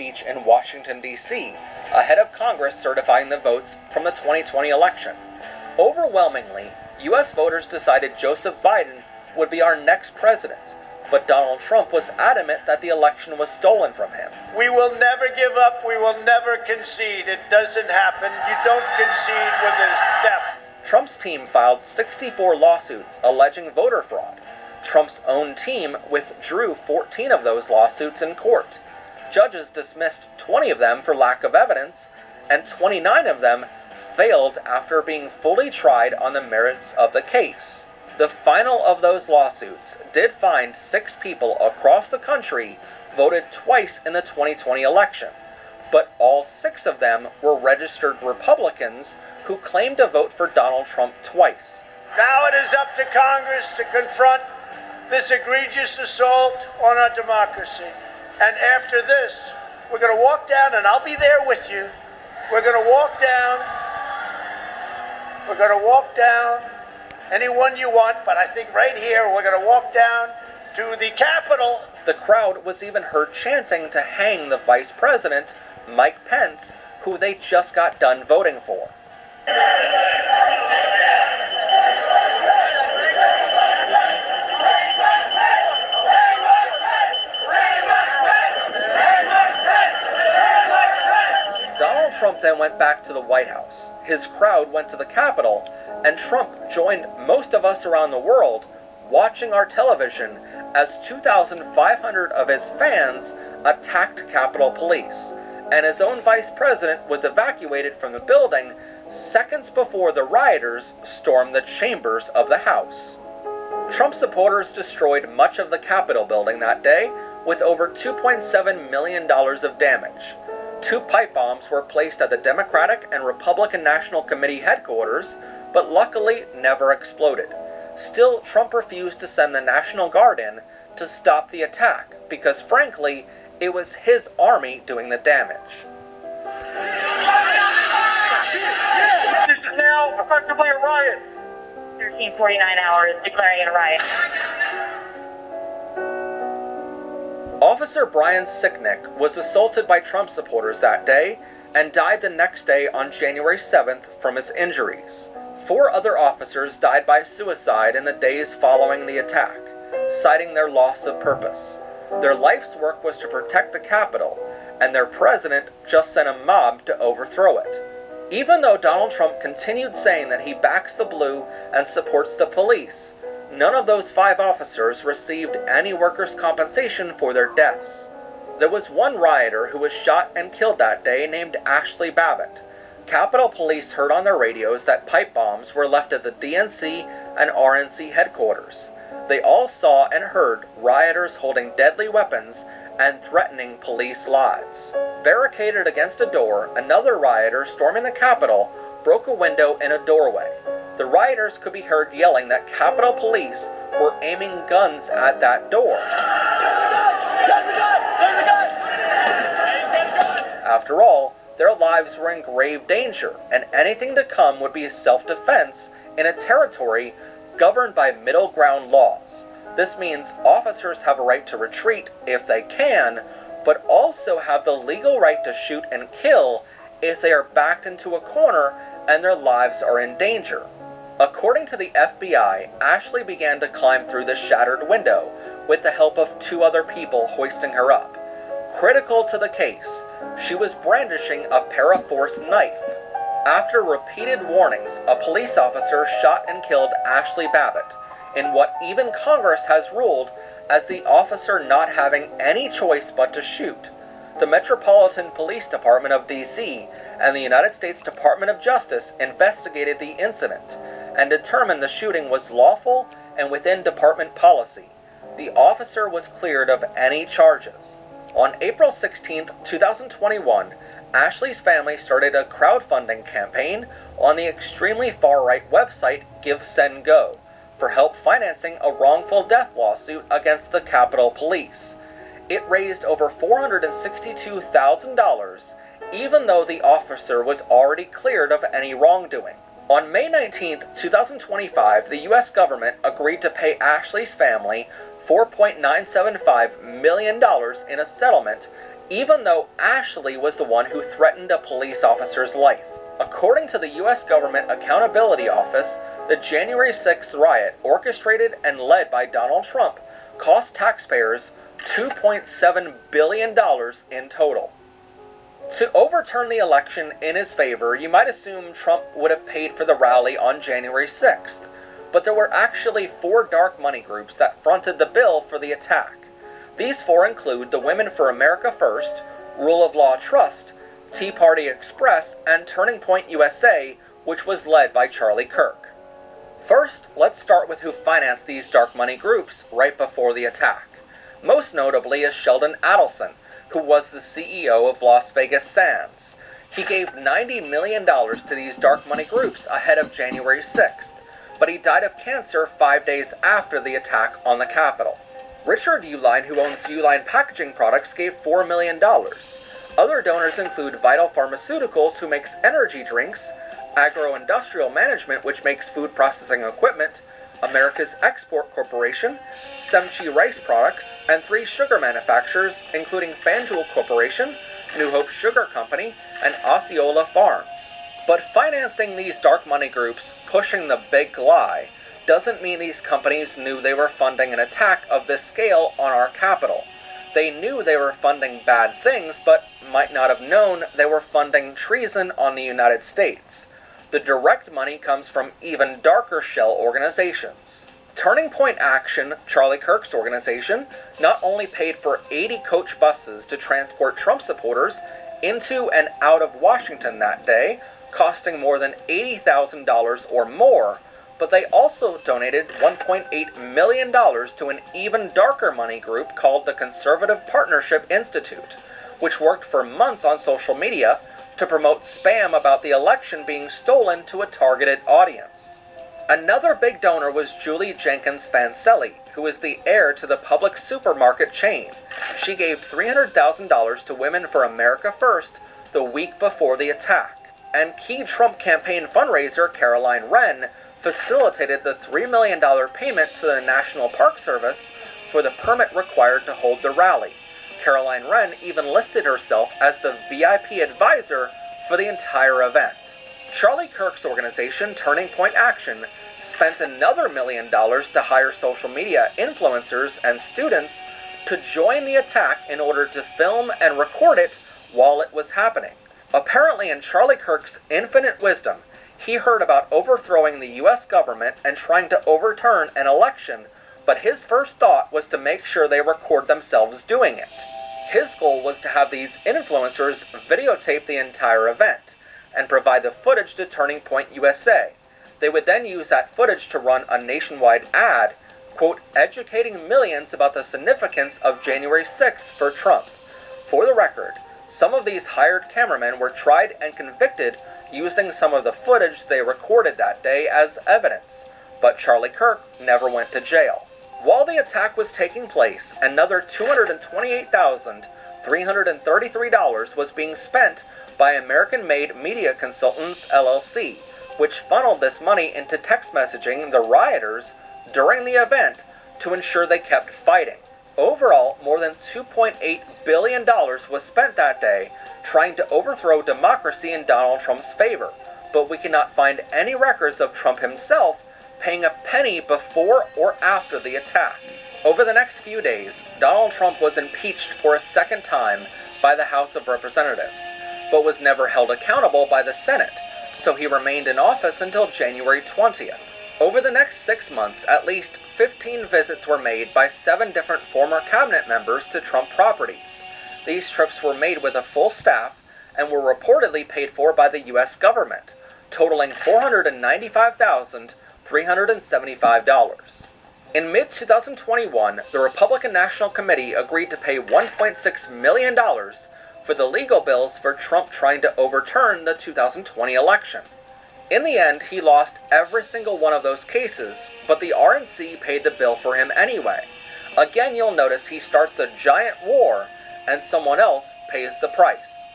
speech in Washington, D.C., ahead of Congress certifying the votes from the 2020 election. Overwhelmingly, U.S. voters decided Joseph Biden would be our next president, but Donald Trump was adamant that the election was stolen from him. We will never give up. We will never concede. It doesn't happen. You don't concede when there's theft. Trump's team filed 64 lawsuits alleging voter fraud. Trump's own team withdrew 14 of those lawsuits in court. Judges dismissed 20 of them for lack of evidence, and 29 of them failed after being fully tried on the merits of the case. The final of those lawsuits did find 6 people across the country voted twice in the 2020 election, but all 6 of them were registered Republicans who claimed to vote for Donald Trump twice. Now it is up to Congress to confront this egregious assault on our democracy. And after this, we're going to walk down, and I'll be there with you. We're going to walk down. We're going to walk down anyone you want, but I think right here we're going to walk down to the Capitol. The crowd was even heard chanting to hang the Vice President, Mike Pence, who they just got done voting for. Donald Trump then went back to the White House. His crowd went to the Capitol, and Trump joined most of us around the world watching our television as 2,500 of his fans attacked Capitol Police, and his own vice president was evacuated from the building seconds before the rioters stormed the chambers of the House. Trump supporters destroyed much of the Capitol building that day with over $2.7 million of damage. 2 pipe bombs were placed at the Democratic and Republican National Committee headquarters, but luckily never exploded. Still, Trump refused to send the National Guard in to stop the attack because, frankly, it was his army doing the damage. This is now effectively a riot. 1349 hours declaring it a riot. Officer Brian Sicknick was assaulted by Trump supporters that day and died the next day on January 7th from his injuries. 4 other officers died by suicide in the days following the attack, citing their loss of purpose. Their life's work was to protect the Capitol, and their president just sent a mob to overthrow it. Even though Donald Trump continued saying that he backs the blue and supports the police, none of those 5 officers received any workers' compensation for their deaths. There was one rioter who was shot and killed that day named Ashley Babbitt. Capitol Police heard on their radios that pipe bombs were left at the DNC and RNC headquarters. They all saw and heard rioters holding deadly weapons and threatening police lives. Barricaded against a door, another rioter storming the Capitol broke a window in a doorway. The rioters could be heard yelling that Capitol Police were aiming guns at that door. After all, their lives were in grave danger, and anything to come would be self-defense in a territory governed by middle ground laws. This means officers have a right to retreat if they can, but also have the legal right to shoot and kill if they are backed into a corner and their lives are in danger. According to the FBI, Ashley began to climb through the shattered window with the help of 2 other people hoisting her up. Critical to the case, she was brandishing a paraforce knife. After repeated warnings, a police officer shot and killed Ashley Babbitt in what even Congress has ruled as the officer not having any choice but to shoot. The Metropolitan Police Department of D.C. and the United States Department of Justice investigated the incident and determined the shooting was lawful and within department policy. The officer was cleared of any charges. On April 16, 2021, Ashley's family started a crowdfunding campaign on the extremely far-right website GiveSendGo for help financing a wrongful death lawsuit against the Capitol Police. It raised over $462,000, even though the officer was already cleared of any wrongdoing. On May 19, 2025, the U.S. government agreed to pay Ashley's family $4.975 million in a settlement even though Ashley was the one who threatened a police officer's life. According to the US Government Accountability Office, the January 6th riot, orchestrated and led by Donald Trump, cost taxpayers $2.7 billion in total. To overturn the election in his favor, you might assume Trump would have paid for the rally on January 6th, but there were actually 4 dark money groups that fronted the bill for the attack. These 4 include the Women for America First, Rule of Law Trust, Tea Party Express, and Turning Point USA, which was led by Charlie Kirk. First, let's start with who financed these dark money groups right before the attack. Most notably is Sheldon Adelson, who was the CEO of Las Vegas Sands. He gave $90 million to these dark money groups ahead of January 6th, but he died of cancer 5 days after the attack on the Capitol. Richard Uline, who owns Uline Packaging Products, gave $4 million. Other donors include Vital Pharmaceuticals, who makes energy drinks, Agro-Industrial Management, which makes food processing equipment, America's Export Corporation, Semchi Rice Products, and 3 sugar manufacturers, including FanDuel Corporation, New Hope Sugar Company, and Osceola Farms. But financing these dark money groups, pushing the big lie, doesn't mean these companies knew they were funding an attack of this scale on our capital. They knew they were funding bad things, but might not have known they were funding treason on the United States. The direct money comes from even darker shell organizations. Turning Point Action, Charlie Kirk's organization, not only paid for 80 coach buses to transport Trump supporters into and out of Washington that day, costing more than $80,000 or more, but they also donated $1.8 million to an even darker money group called the Conservative Partnership Institute, which worked for months on social media to promote spam about the election being stolen to a targeted audience. Another big donor was Julie Jenkins Fancelli, who is the heir to the public supermarket chain. She gave $300,000 to Women for America First the week before the attack. And key Trump campaign fundraiser Caroline Wren facilitated the $3 million payment to the National Park Service for the permit required to hold the rally. Caroline Wren even listed herself as the VIP advisor for the entire event. Charlie Kirk's organization, Turning Point Action, spent another $1 million to hire social media influencers and students to join the attack in order to film and record it while it was happening. Apparently, in Charlie Kirk's infinite wisdom, he heard about overthrowing the US government and trying to overturn an election, but his first thought was to make sure they record themselves doing it. His goal was to have these influencers videotape the entire event and provide the footage to Turning Point USA. They would then use that footage to run a nationwide ad, quote, educating millions about the significance of January 6th for Trump. For the record, some of these hired cameramen were tried and convicted using some of the footage they recorded that day as evidence, but Charlie Kirk never went to jail. While the attack was taking place, another $228,333 was being spent by American-made Media Consultants LLC, which funneled this money into text messaging the rioters during the event to ensure they kept fighting. Overall, more than $2.8 billion was spent that day trying to overthrow democracy in Donald Trump's favor, but we cannot find any records of Trump himself paying a penny before or after the attack. Over the next few days, Donald Trump was impeached for a second time by the House of Representatives, but was never held accountable by the Senate, so he remained in office until January 20th. Over the next 6 months, at least 15 visits were made by 7 different former cabinet members to Trump properties. These trips were made with a full staff and were reportedly paid for by the U.S. government, totaling $495,375. In mid-2021, the Republican National Committee agreed to pay $1.6 million for the legal bills for Trump trying to overturn the 2020 election. In the end, he lost every single one of those cases, but the RNC paid the bill for him anyway. Again, you'll notice he starts a giant war, and someone else pays the price.